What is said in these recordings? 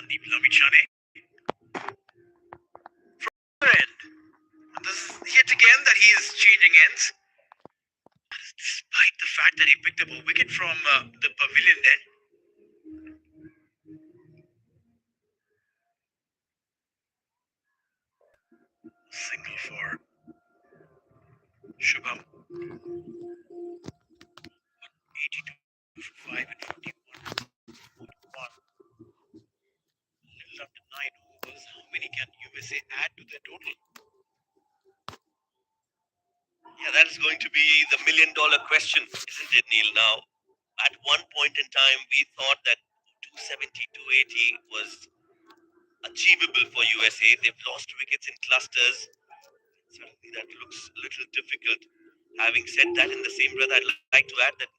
Sandeep Lamichhane. End. This is yet again that he is changing ends. Despite the fact that he picked up a wicket from the pavilion end. Single for Shubham. 82 for 5 and 41. Little after 9 overs. How many can USA add to their total? Yeah, that is going to be the million-dollar question, isn't it, Neil? Now, at one point in time, we thought that 270, 280 was achievable for USA. They've lost wickets in clusters. Certainly, that looks a little difficult. Having said that, in the same breath, I'd like to add that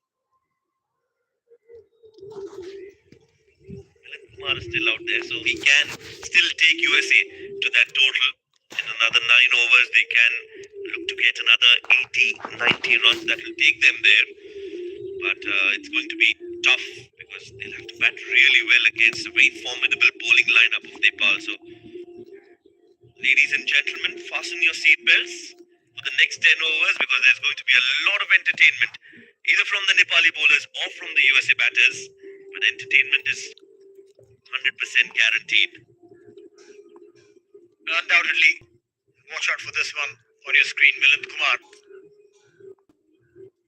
Kumar is still out there, so he can still take USA to that total. In another 9 overs, they can look to get another 80, 90 runs that will take them there. But it's going to be tough because they'll have to bat really well against a very formidable bowling lineup of Nepal. So, ladies and gentlemen, fasten your seatbelts for the next 10 overs because there's going to be a lot of entertainment, either from the Nepali bowlers or from the USA batters. But entertainment is 100% guaranteed. Undoubtedly, watch out for this one on your screen. Milind Kumar.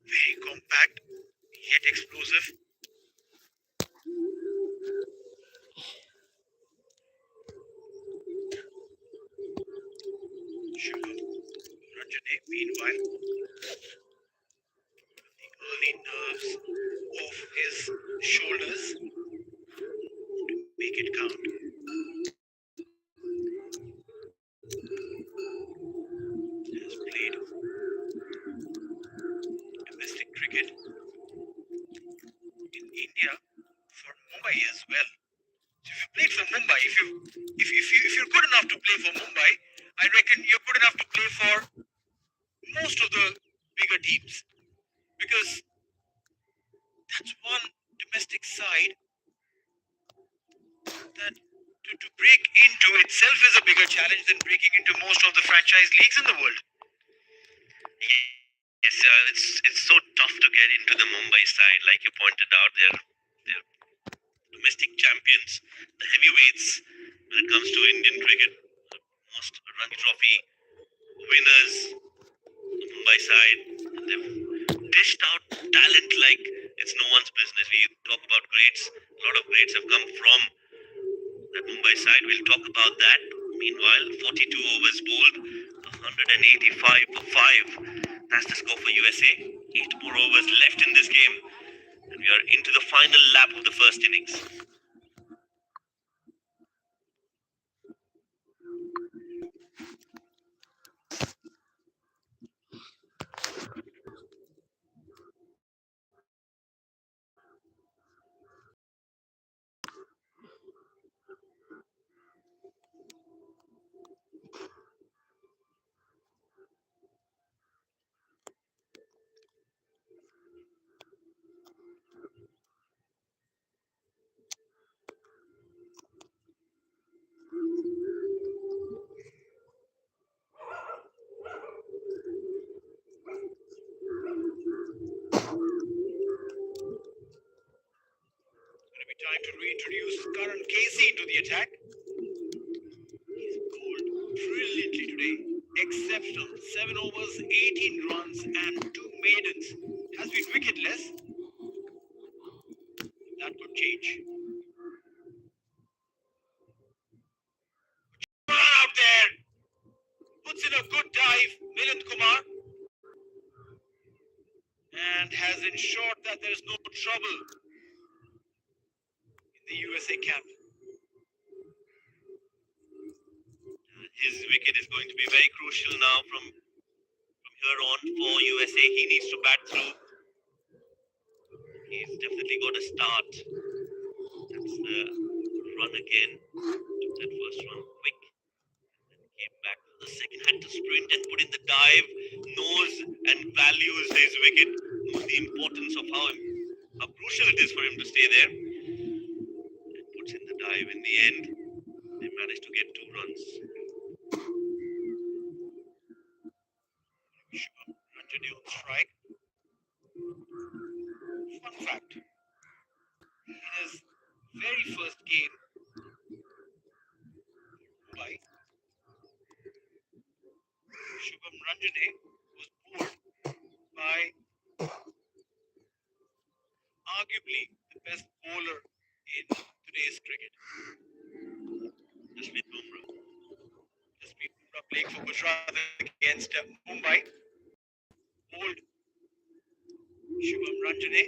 Very compact, yet explosive. Shubham Ranjane, meanwhile, the early nerves of his shoulders to make it count. Has played domestic cricket in India for Mumbai as well. So if you played for Mumbai, if you're good enough to play for Mumbai, I reckon you're good enough to play for most of the bigger teams, because that's one domestic side that to break into itself is a bigger challenge than breaking into most of the franchise leagues in the world. Yes, it's so tough to get into the Mumbai side, like you pointed out. They're domestic champions, the heavyweights when it comes to Indian cricket. Most Ranji Trophy winners, the Mumbai side. They've dished out talent like it's no one's business. We talk about greats. A lot of greats have come from that Mumbai side. We'll talk about that. Meanwhile, 42 overs bowled, 185 for 5. That's the score for USA. 8 more overs left in this game. And we are into the final lap of the first innings. Time to reintroduce Karan Casey to the attack. He's bowled brilliantly today. Exceptional. 7 overs, 18 runs and 2 maidens. Has been wicketless. That could change. Out there. Puts in a good dive, Milind Kumar. And has ensured that there is no trouble the USA camp. His wicket is going to be very crucial now from here on for USA. He needs to bat through. He's definitely got a start. That's the run again. Took that first run quick. Then came back for the second, had to sprint and put in the dive. Knows and values his wicket. Knows the importance of how crucial it is for him to stay there. And puts in the alive. In the end, they managed to get 2 runs. Shubham Ranjane on strike. Fun fact, in his very first game, Mumbai, Shubham Ranjane was bowled by arguably the best bowler in today's cricket. Jasprit Bumrah. Jasprit Bumrah playing for Gujarat against Mumbai. Bowled Shubham Ranjane.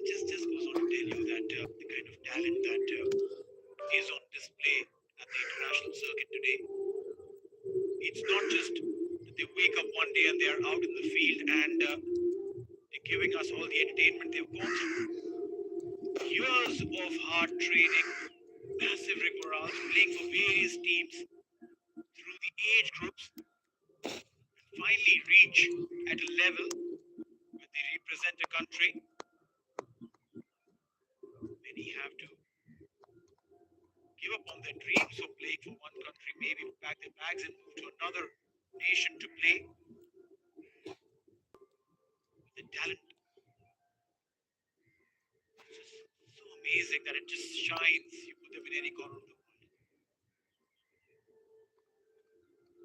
Just goes on to tell you that the kind of talent that is on display at the international circuit today. It's not just that they wake up one day and they are out in the field and they're giving us all the entertainment. They've gone through years of hard training, massive rigmaroles, playing for various teams through the age groups, and finally reach at a level where they represent a country. Many have to give up on their dreams of playing for one country, maybe pack their bags and move to another nation to play. The talent is just so amazing that it just shines. You put them in any corner of the world.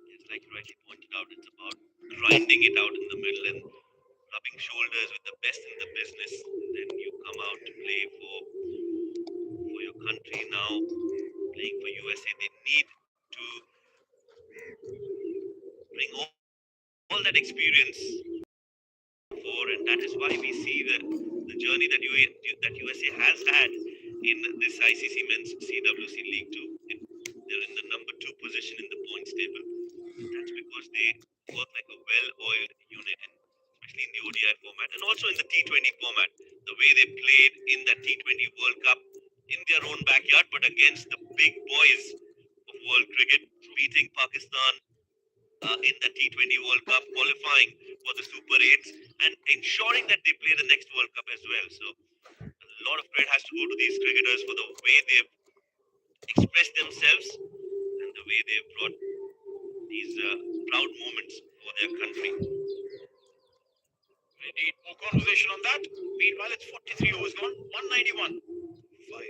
Yes, like you rightly pointed out, it's about grinding it out in the middle and rubbing shoulders with the best in the business. Then you come out to play for your country. Now playing for USA, they need to bring all that experience for, and that is why we see the journey that USA has had in this ICC Men's CWC League 2. They're in the number 2 position in the points table. That's because they work like a well-oiled unit, especially in the ODI format and also in the T20 format. The way they played in that T20 World Cup in their own backyard, but against the big boys of world cricket, beating Pakistan in the T20 World Cup, qualifying for the Super 8s, and ensuring that they play the next World Cup as well. So a lot of credit has to go to these cricketers for the way they've expressed themselves and the way they've brought these proud moments for their country. We need more conversation on that. Meanwhile, it's 43 overs gone, 191. 5.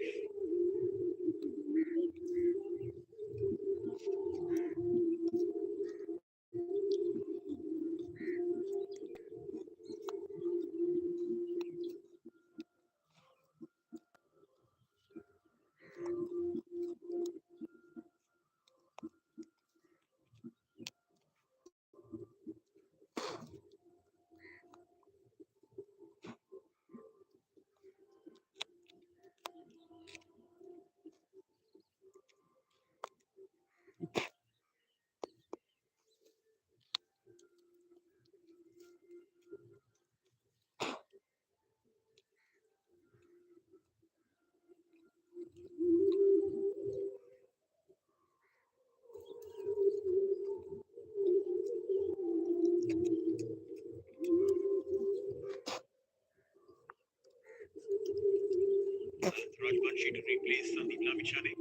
Rajbanshi to replace Sandeep Lamichhane.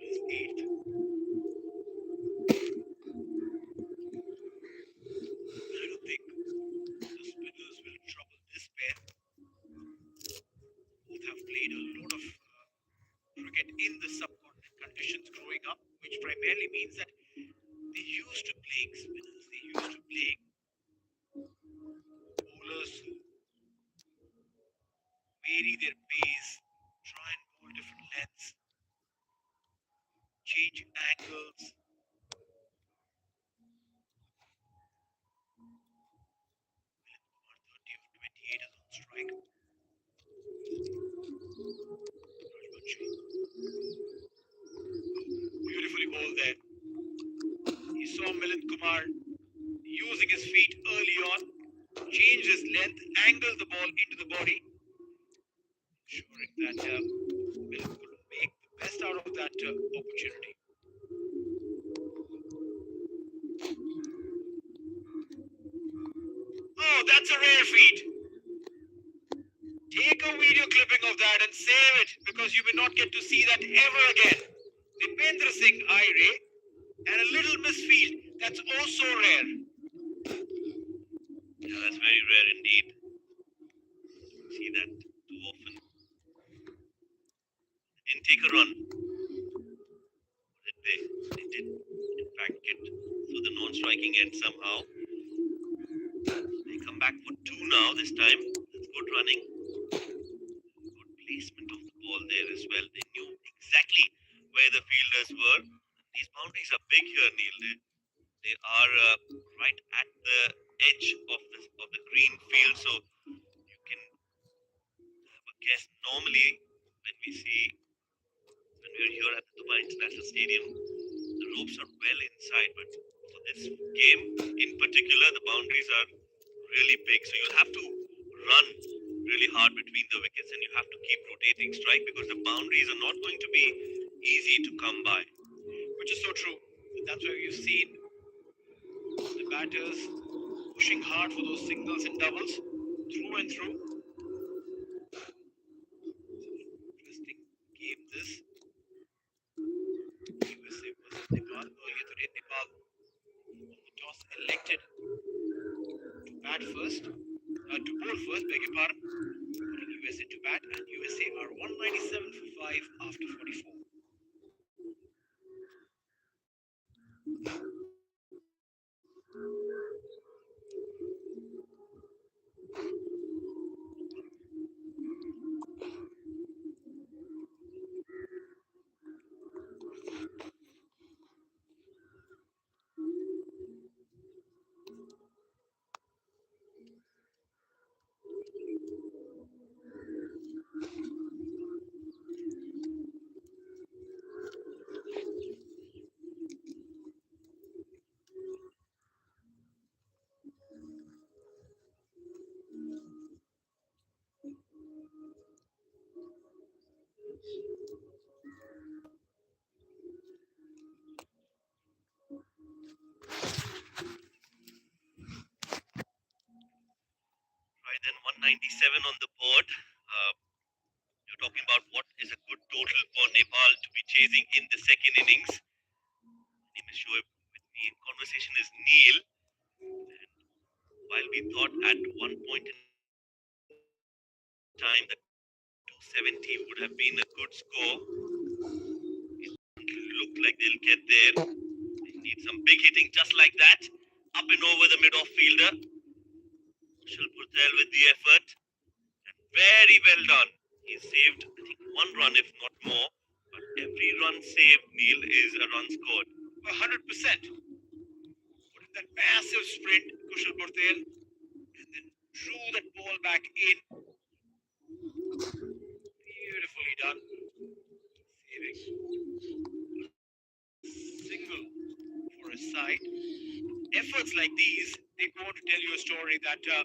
His 8th. I don't think the spinners will trouble this pair. Both have played a lot of cricket in the subcontinent conditions growing up, which primarily means that they used to playing spinners. They used to playing bowlers who vary their pace, try and bowl different lengths, change angles. Kumar 30 of 28 is on strike. Rajbanshi. Beautifully bowled there. He saw Milind Kumar using his feet early on, changed his length, angled the ball into the body, ensuring that Milind could make the best out of that opportunity. that's a rare feat. Take a video clipping of that and save it because you may not get to see that ever again. Dipendra Singh Aire and a little misfield. That's also rare. Yeah, that's very rare indeed. See that too often. Didn't take a run. Did they? They did. In fact, get through the non-striking end somehow. They come back for two now this time. That's good running. Good placement of the ball there as well. They knew exactly where the fielders were. These boundaries are big here, Neil. They are right at the edge of the green field, so you can have a guess. Normally, when we're here at the Dubai International Stadium, the ropes are well inside, but for this game in particular, the boundaries are really big. So you'll have to run really hard between the wickets, and you have to keep rotating strike because the boundaries are not going to be easy to come by. Which is so true. That's why we've seen the batters pushing hard for those singles and doubles through and through. Interesting game this. USA versus Nepal. Earlier today, Nepal won the toss, elected to bat first, to bowl first, beg your pardon. Putting USA to bat, and USA are 197 for 5 after 44. Right then, 197 on the board. You're talking about what is a good total for Nepal to be chasing in the second innings. My name is Shoaib. With me in conversation is Neil. And while we thought at one point in time that 270 would have been a good score, it looked like they'll get there. They need some big hitting just like that. Up and over the mid-off fielder. Kushal Purtel with the effort. And very well done. He saved, I think, one run, if not more. But every run saved, Neil, is a run scored. 100%. Put in that massive sprint, Kushal Purtel, and then drew that ball back in. Beautifully done. Saving single for his side. Efforts like these, they go on to tell you a story that the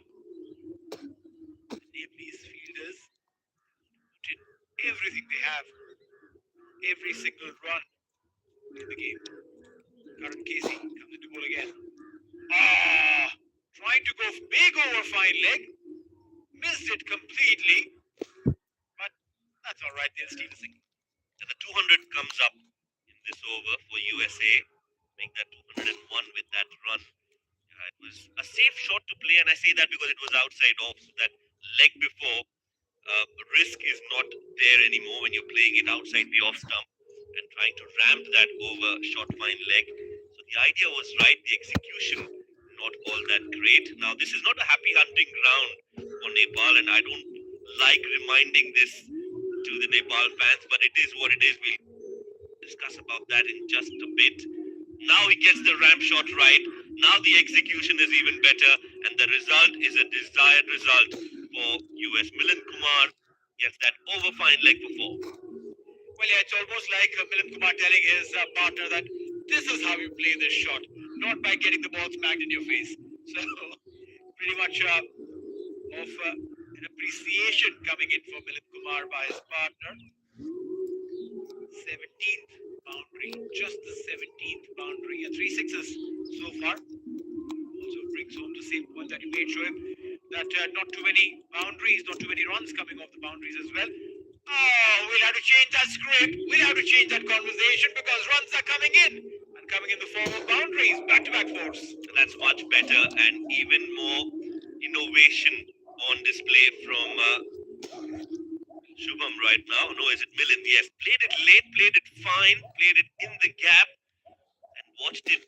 Nepalese fielders did everything they have, every single run in the game. Karan Casey comes into goal again. Trying to go big over fine leg, missed it completely, but that's all right. They'll steal a single. And the 200 comes up in this over for USA. Make that 201 with that run. It was a safe shot to play, and I say that because it was outside off, so that leg before risk is not there anymore when you're playing it outside the off stump and trying to ramp that over short fine leg. So the idea was right, the execution not all that great. Now this is not a happy hunting ground for Nepal, and I don't like reminding this to the Nepal fans, but it is what it is. We'll discuss about that in just a bit. Now he gets the ramp shot right. Now the execution is even better, and the result is a desired result for US. Milind Kumar gets that over fine leg for 4. Well, yeah, it's almost like Milind Kumar telling his partner that this is how you play this shot, not by getting the ball smacked in your face. So, pretty much of an appreciation coming in for Milind Kumar by his partner. 17th boundary, just the 17th boundary. 3 sixes so far. Also brings home the same point that you made, Shoaib. that not too many boundaries, not too many runs coming off the boundaries as well. Oh, we'll have to change that script. We'll have to change that conversation because runs are coming in and coming in the form of boundaries, back-to-back fours. That's much better and even more innovation on display from Shubham right now. No, is it Milind? Yes, played it late, played it fine, played it in the gap, and watched it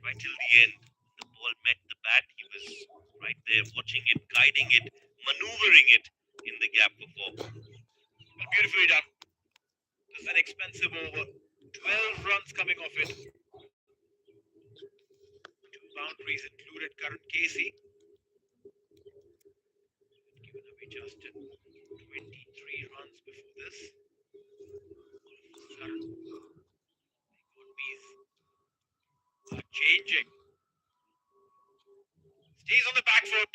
right till the end. The ball met the bat. He was right there watching it, guiding it, maneuvering it in the gap for four. Well, beautifully done. This is an expensive over. 12 runs coming off it. Two boundaries included. Current Casey. Given away just 23 runs before this. Current are changing. Stays on the back foot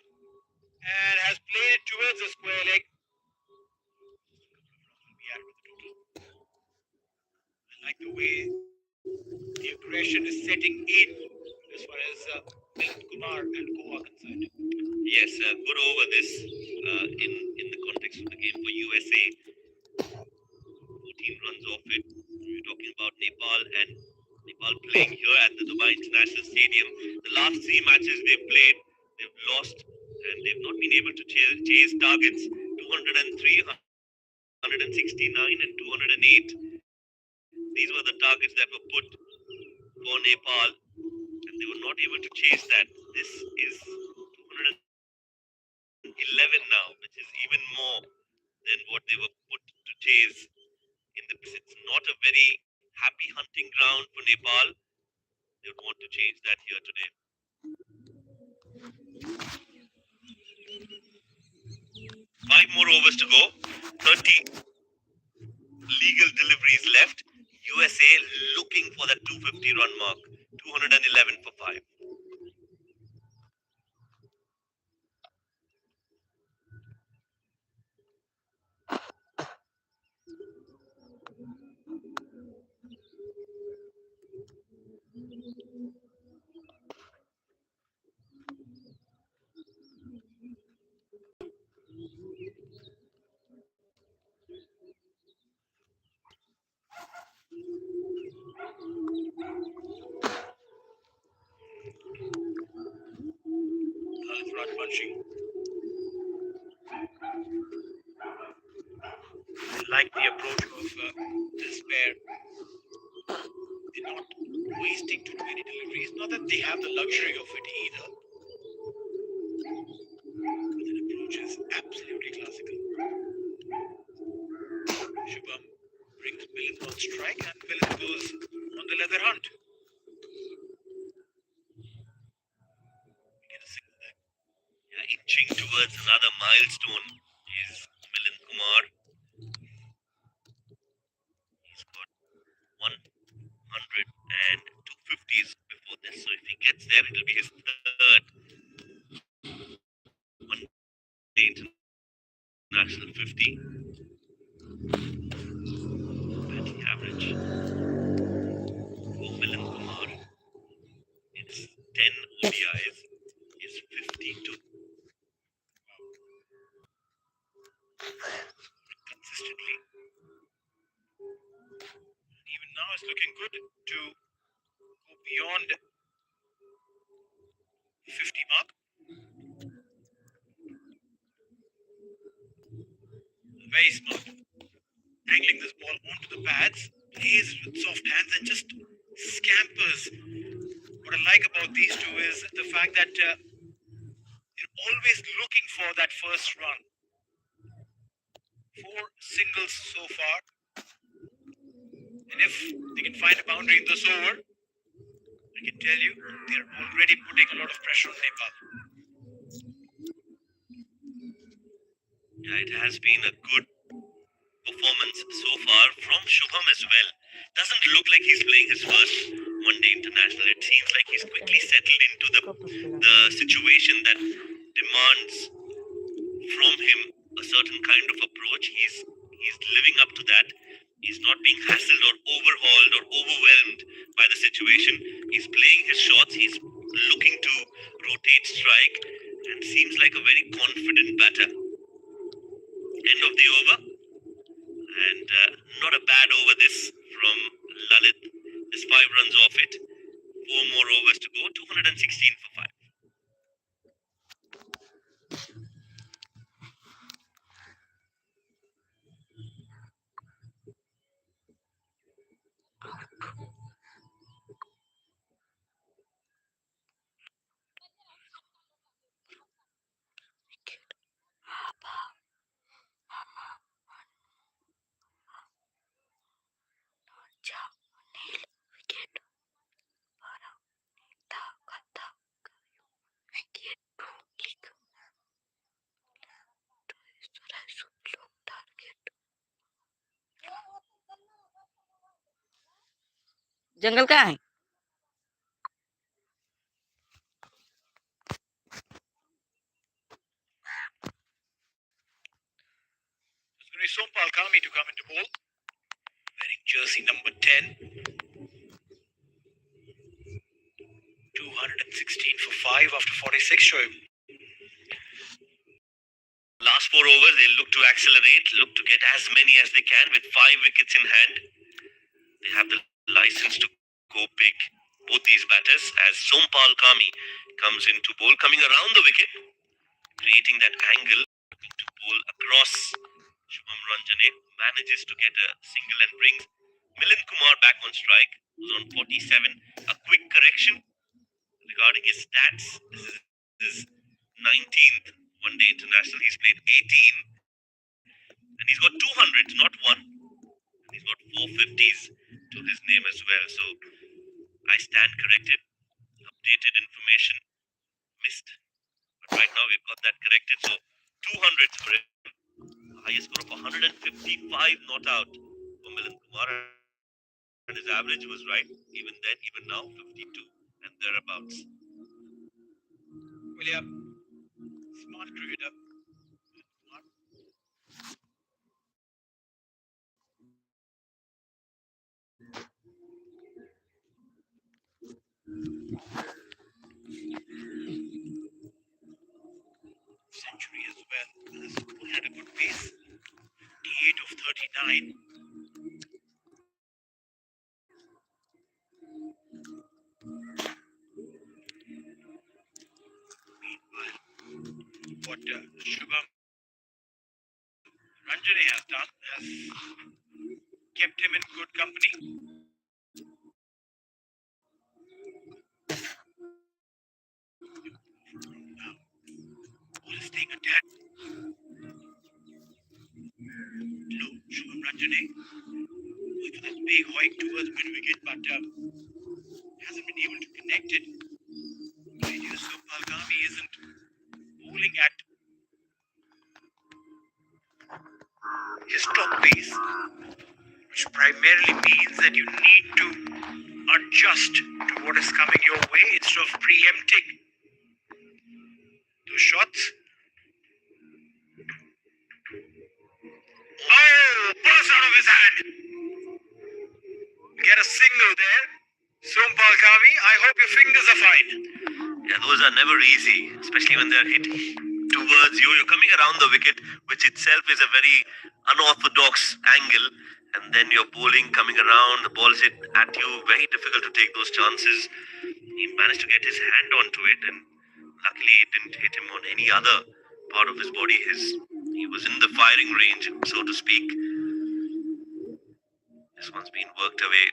and has played it towards the square leg. I like the way the aggression is setting in as far as Kumar and Co are concerned. Yes, good over this in the context of the game for USA. 14 runs off it. We're talking about Nepal and Nepal playing here at the Dubai International Stadium. The last three matches they've played, they've lost and they've not been able to chase targets. 203, 169 and 208. These were the targets that were put for Nepal and they were not able to chase that. This is 211 now, which is even more than what they were put to chase in the pits. It's not a very happy hunting ground for Nepal. They would want to change that here today. 5 more overs to go. 30 legal deliveries left. USA looking for that 250 run mark. 211 for 5. Run bunching. I like the approach of this pair. They're not wasting too many deliveries. Not that they have the luxury of it either. But the approach is absolutely classical. Shubham brings Milind on strike and Milind goes on the leather hunt. We get a signal there. Yeah, inching towards another milestone is Milind Kumar. He's got 100 and 250s before this. So if he gets there, it'll be his third one day international 50. Batting average for Milind Kumar in his 10 ODIs is 52. Consistently. And even now it's looking good to go beyond 50 mark. Very smart. Angling this ball onto the pads, plays it with soft hands and just scampers. What I like about these two is the fact that they're always looking for that first run. 4 singles so far. And if they can find a boundary in this over, I can tell you they're already putting a lot of pressure on Nepal. Yeah, it has been a good performance so far from Shubham as well. Doesn't look like he's playing his first one-day international. It seems like he's quickly settled into the situation that demands from him a certain kind of approach. He's living up to that. He's not being hassled or overhauled or overwhelmed by the situation. He's playing his shots. He's looking to rotate strike and seems like a very confident batter. End of the over, and not a bad over this from Lalit. There's 5 runs off it. 4 more overs to go. 216 for 5. जंगल कहाँ है? It's going to be Sompal Kami to come into ball, wearing jersey number 10. 216 for 5 after 46, Shoaib. Last 4 overs, they'll look to accelerate, look to get as many as they can with 5 wickets in hand. They have the license to go big, both these batters, as Sompal Kami comes into bowl, coming around the wicket, creating that angle to bowl across. Shubham Ranjane manages to get a single and brings Milind Kumar back on strike, who's on 47. A quick correction regarding his stats. This is his 19th one-day international. He's played 18, and he's got 200s, not one. And he's got 450s to his name as well. So I stand corrected. Updated information missed. But right now we've got that corrected. So 200s for him. Highest score of 155 not out for Milind Kumar. And his average was right. Even then, even now, 52 and thereabouts. William, smart cricketer. Century as well. Has bowled at a good pace. 58 of 39. Meanwhile, what Shubham Ranjane has done has kept him in good company. Ball is staying attacked. Low, Shubham Ranjane going for this big hoik towards mid wicket, but hasn't been able to connect it. The idea is Sompal Kami isn't bowling at his top pace, which primarily means that you need to adjust to what is coming your way instead of preempting those shots. Oh, pass out of his hand. Get a single there. Sompal Kami, I hope your fingers are fine. Yeah, those are never easy, especially when they're hit towards you. You're coming around the wicket, which itself is a very unorthodox angle, and then you're bowling coming around, the ball's hit at you. Very difficult to take those chances. He managed to get his hand onto it, and luckily it didn't hit him on any other part of his body. He was in the firing range, so to speak. This one's been worked away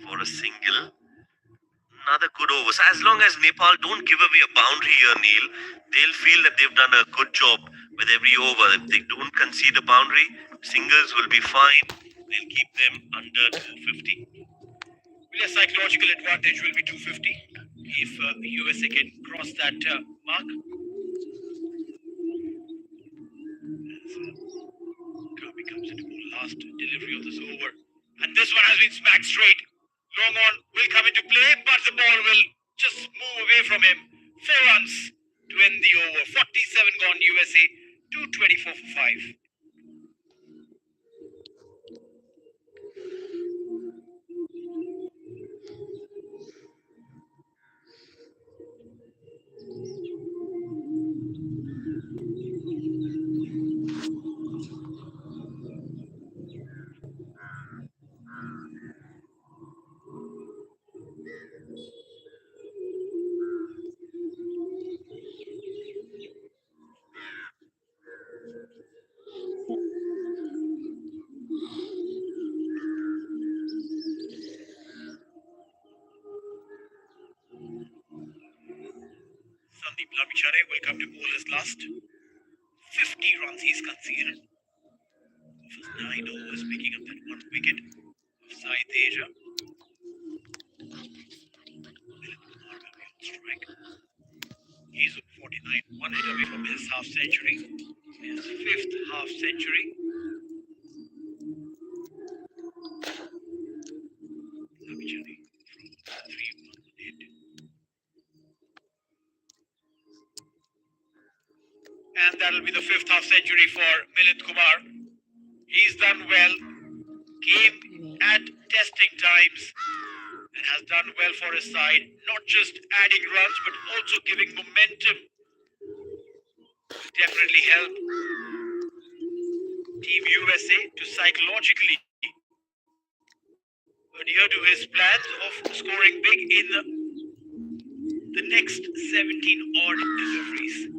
for a single. Another good over. So as long as Nepal don't give away a boundary here, Neil, they'll feel that they've done a good job with every over. If they don't concede a boundary, singles will be fine. They'll keep them under 250. Well, a psychological advantage will be 250 if the USA can cross that mark. Kami comes into the last delivery of this over. And this one has been smacked straight. Long on will come into play, but the ball will just move away from him. 4 runs to end the over. 47 gone USA, 224 for 5. Sandeep Lamichhane will come to bowl his last. 50 runs he's conceded. Of his 9 overs, picking up that 1 wicket of Sai Teja. Milind Kumar will be on strike. He's 49, 1 hit away from his half century. His 5th half century. Lamichhane from 3-1 hit. And that'll be the 5th half century for Milind Kumar. He's done well, came at testing times, and has done well for his side, not just adding runs but also giving momentum. Will definitely help Team USA to psychologically adhere to his plans of scoring big in the next 17 odd deliveries.